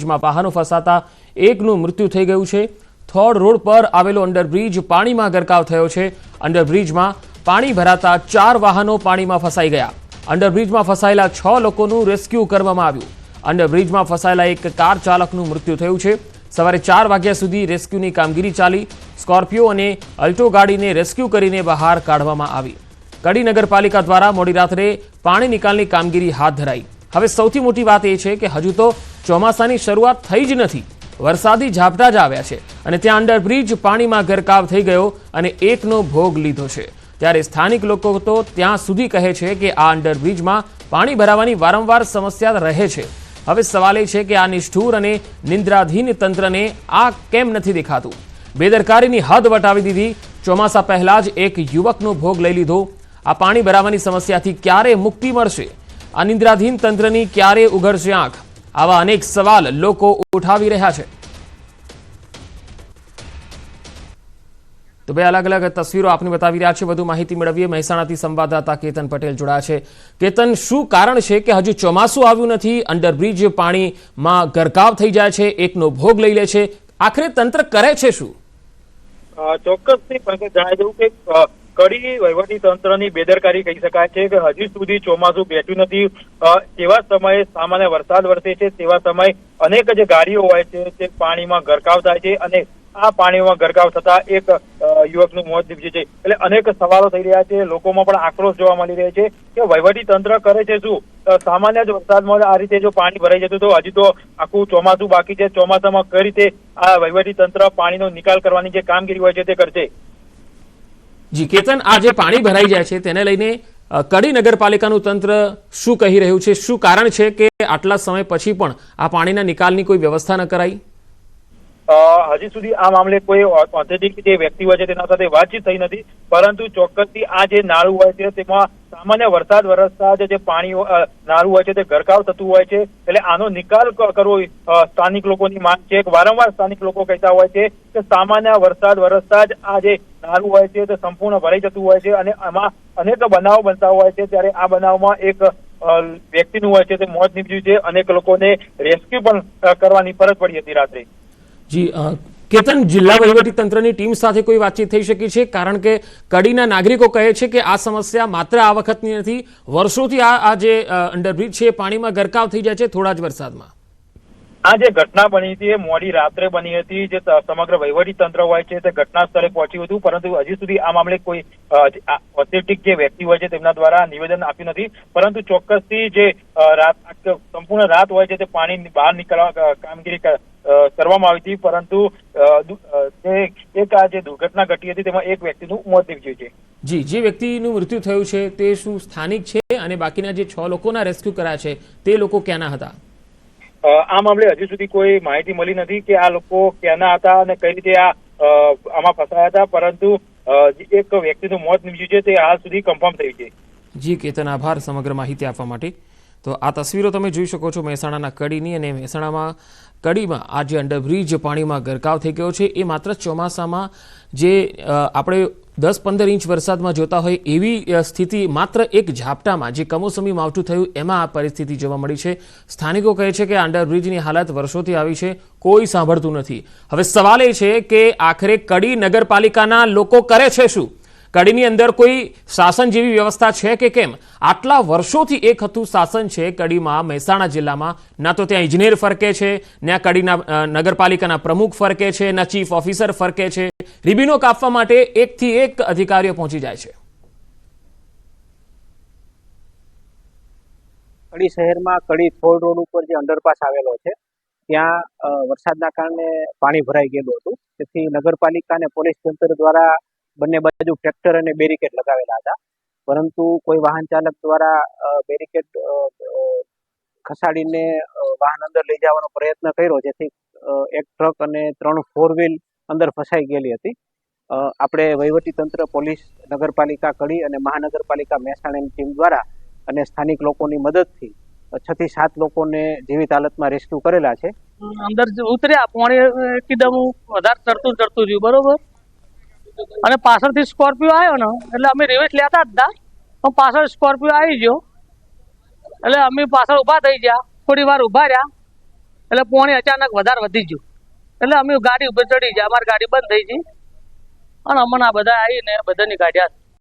અંડરબ્રિજમાં વાહનો ફસાતા એકનું મૃત્યુ થઈ ગયું છે। થોડ રોડ પર આવેલો અંડરબ્રિજ પાણીમાં ગરકાવ થયો છે। અંડરબ્રિજમાં પાણી ભરાતા 4 વાહનો પાણીમાં ફસાઈ ગયા। અંડરબ્રિજમાં ફસાયેલા 6 લોકોનું રેસ્ક્યુ કરવામાં આવ્યું। અંડરબ્રિજમાં ફસાયેલા એક કાર ચાલકનું મૃત્યુ થયું છે। સવારે 4 વાગ્યા સુધી રેસ્ક્યુની કામગીરી ચાલી। સ્કોર્પિયો અને અલ્ટો ગાડીને રેસ્ક્યુ કરીને બહાર કાઢવામાં આવી। કડી નગરપાલિકા દ્વારા મોડી રાત્રે પાણી નિકાલની કામગીરી હાથ ધરાઈ। હવે સૌથી મોટી વાત એ છે કે હજુ તો ચોમાસાની શરૂઆત થઈ જ નથી, વરસાદી ઝાપટા જ આવ્યા છે અને ત્યાં અંડરબ્રિજ પાણીમાં ગરકાવ થઈ ગયો અને એકનો ભોગ લીધો છે। ત્યારે સ્થાનિક લોકો તો ત્યાં સુધી કહે છે કે આ અંડરબ્રિજમાં પાણી ભરાવાની વારંવાર સમસ્યા રહે છે। હવે સવાલ એ છે કે આ નિષ્ઠુર અને નિંદ્રાધીન તંત્રને આ કેમ નથી દેખાતું? બેદરકારીની હદ વટાવી દીધી। ચોમાસા પહેલા જ એક યુવકનો ભોગ લઈ લીધો। આ પાણી ભરાવાની સમસ્યાથી ક્યારે મુક્તિ મળશે? આ નિંદ્રાધીન તંત્રની ક્યારે ઉઘડશે આંખ? આવા અનેક સવાલ લોકો ઉઠાવી રહ્યા છે। તો બે અલગ અલગ તસવીરો આપને બતાવી રહ્યા છે। વધુ માહિતી મેળવીએ। મહેસાણાથી સંવાદદાતા કેતન પટેલ જોડાયા છે। કેતન, શું કારણ છે કે હજુ ચોમાસું આવ્યું નથી, અંડરબ્રિજ પાણીમાં ગરકાવ થઈ જાય છે, એકનો ભોગ લઈ લે છે? આખરે તંત્ર કરે છે શું? ચોક્કસથી જણાવી દઉં કે કડી વહીવટી તંત્રની બેદરકારી કહી શકાય છે કે હજી સુધી ચોમાસું બેઠું નથી। તેવા સમયે સામાન્ય વરસાદ વરસે છે, તેવા સમયે અનેક જે ગાડીઓ હોય છે તે પાણીમાં ગરકાવ થાય છે અને આ પાણીમાં ગરકાવ થતા એક યુવકનું મોત નીપજ્યું છે। એટલે અનેક સવાલો થઈ રહ્યા છે। લોકોમાં પણ આક્રોશ જોવા મળી રહ્યો છે કે વહીવટી તંત્ર કરે છે શું? સામાન્ય જ વરસાદમાં આ રીતે જો પાણી ભરાઈ જતું તો હજી તો આખું ચોમાસું બાકી છે। ચોમાસામાં કઈ રીતે આ વહીવટી તંત્ર પાણીનો નિકાલ કરવાની જે કામગીરી હોય છે તે કરશે? જી કેતન, આ જે પાણી ભરાઈ જાય છે તેને લઈને કડી નગરપાલિકાનું તંત્ર શું કહી રહ્યું છે? શું કારણ છે કે આટલા સમય પછી પણ આ પાણીના નિકાલની કોઈ વ્યવસ્થા ન કરાઈ? હજી સુધી આ મામલે કોઈ ઓથેન્ટિક જે વ્યક્તિ હોય છે તેના સાથે વાતચીત થઈ નથી, પરંતુ ચોક્કસથી આ જે નાળું હોય છે તેમાં સામાન્ય વરસાદ વરસતા જે પાણી નાળું હોય છે તે ગરકાવ થતું હોય છે। એટલે આનો નિકાલ કરવો સ્થાનિક લોકોની માંગ છે। વારંવાર સ્થાનિક લોકો કહેતા હોય છે કે સામાન્ય વરસાદ વરસતા જ આ જે નાળું હોય છે તે સંપૂર્ણ ભરાઈ જતું હોય છે અને આમાં અનેક બનાવો બનતા હોય છે। ત્યારે આ બનાવમાં એક વ્યક્તિનું હોય છે તે મોત નીપજ્યું છે। અનેક લોકોને રેસ્ક્યુ પણ કરવાની ફરજ પડી હતી રાત્રે। જી કેતન, જિલ્લા વહીવટી તંત્રની ટીમ સાથે કોઈ વાતચીત થઈ શકી છે? કારણ કે કડીના નાગરિકો કહે છે કે આ સમસ્યા માત્ર આ વખતની નથી, વર્ષોથી આ જે અંડરબ્રિજ છે પાણીમાં ગરકાવ થઈ જાય છે થોડા જ વરસાદમાં। આ જે ઘટના બની હતી એ મોડી રાત્રે બની હતી। જે સમગ્ર વહીવટી તંત્ર હોય છે તે ઘટના સ્થળે પહોંચ્યું હતું, પરંતુ હજી સુધી આ મામલે કોઈ ઓથેન્ટિક જે વ્યક્તિ હોય છે તેમના દ્વારા નિવેદન આપ્યું નથી। પરંતુ ચોક્કસથી જે સંપૂર્ણ રાત હોય છે તે પાણી બહાર નીકળવા કામગીરી કરવામાં આવી હતી, પરંતુ એક આ જે દુર્ઘટના ઘટી હતી તેમાં એક વ્યક્તિનું મોત નીપજ્યું છે। જી, જે વ્યક્તિનું મૃત્યુ થયું છે તે શું સ્થાનિક છે અને બાકીના જે 6 લોકોના રેસ્ક્યુ કર્યા છે તે લોકો ક્યાંના હતા? આ મામલે હજી સુધી કોઈ માહિતી મળી નથી કે આ લોકો ક્યાંના હતા અને કઈ રીતે આમાં ફસાયા હતા, પરંતુ એક વ્યક્તિનું મોત નીપજ્યું છે તે હાલ સુધી કન્ફર્મ થયું છે। જી કેતન, આભાર સમગ્ર માહિતી આપવા માટે। તો આ તસવીરો તમે જોઈ શકો છો મહેસાણાના કડીની, અને મહેસાણામાં કડીમાં આ જે અંડરબ્રિજ પાણીમાં ગરકાવ થઈ ગયો છે એ માત્ર ચોમાસામાં જે આપણે 10-15 ઇંચ વરસાદમાં જોતા હોય એવી સ્થિતિ માત્ર એક ઝાપટામાં જે કમોસમી માવઠું થયું એમાં આ પરિસ્થિતિ જોવા મળી છે। સ્થાનિકો કહે છે કે અંડરબ્રિજની હાલત વર્ષોથી આવી છે, કોઈ સાંભળતું નથી। હવે સવાલ એ છે કે આખરે કડી નગરપાલિકાના લોકો કરે છે શું? કડીની અંદર કોઈ શાસન જેવી વ્યવસ્થા છે કે કેમ? આટલા વર્ષોથી એક હતું શાસન છે કડીમાં, મહેસાણા જિલ્લામાં, ના તો ત્યાં ઇજનેર ફરકે છે, ના કડીના નગરપાલિકાના પ્રમુખ ફરકે છે, ના ચીફ ઓફિસર ફરકે છે। રિબીનો કાપવા માટે એકથી એક અધિકારીઓ પહોંચી જાય છે। કડી શહેરમાં કડી થોડ રોડ ઉપર જે અંડરપાસ આવેલો છે ત્યાં વરસાદના કારણે પાણી ભરાઈ ગયેલું હતું, તેથી નગરપાલિકા અને પોલીસ તંત્ર દ્વારા બંને બાજુ ટ્રેક્ટર અને બેરિકેડ લગાવેલા હતા, પરંતુ કોઈ વાહન ચાલક દ્વારા બેરિકેડ ખસાડીને વાહન અંદર લઈ જવાનો પ્રયત્ન કર્યો, જેથી એક ટ્રક અને 3 4 વ્હીલ અંદર ફસાઈ ગયેલી હતી। આપણે વહીવટી તંત્ર, પોલીસ, નગરપાલિકા કડી અને મહાનગરપાલિકા મહેસાણાની ટીમ દ્વારા અને સ્થાનિક લોકોની મદદથી 6 થી 7 લોકોને જીવિત હાલતમાં રેસ્ક્યુ કરેલા છે। અંદર ઉતર્યા, પાણી એકદમ વધારે ચડતું રહ્યું, બરોબર, અને પાછળથી સ્કોર્પિયો આવ્યો ને એટલે અમે રિવર્સ લેતા જ હતા, પણ પાછળ સ્કોર્પિયો આવી ગયો એટલે અમે પાછળ ઉભા થઈ ગયા, થોડી વાર ઉભા રહ્યા, એટલે પાણી અચાનક વધારે વધી ગયું એટલે અમે ગાડી ઉપર ચડી ગયા, અમારી ગાડી બંધ થઈ ગઈ અને અમને આ બધા આવીને બધાની કાઢ્યા.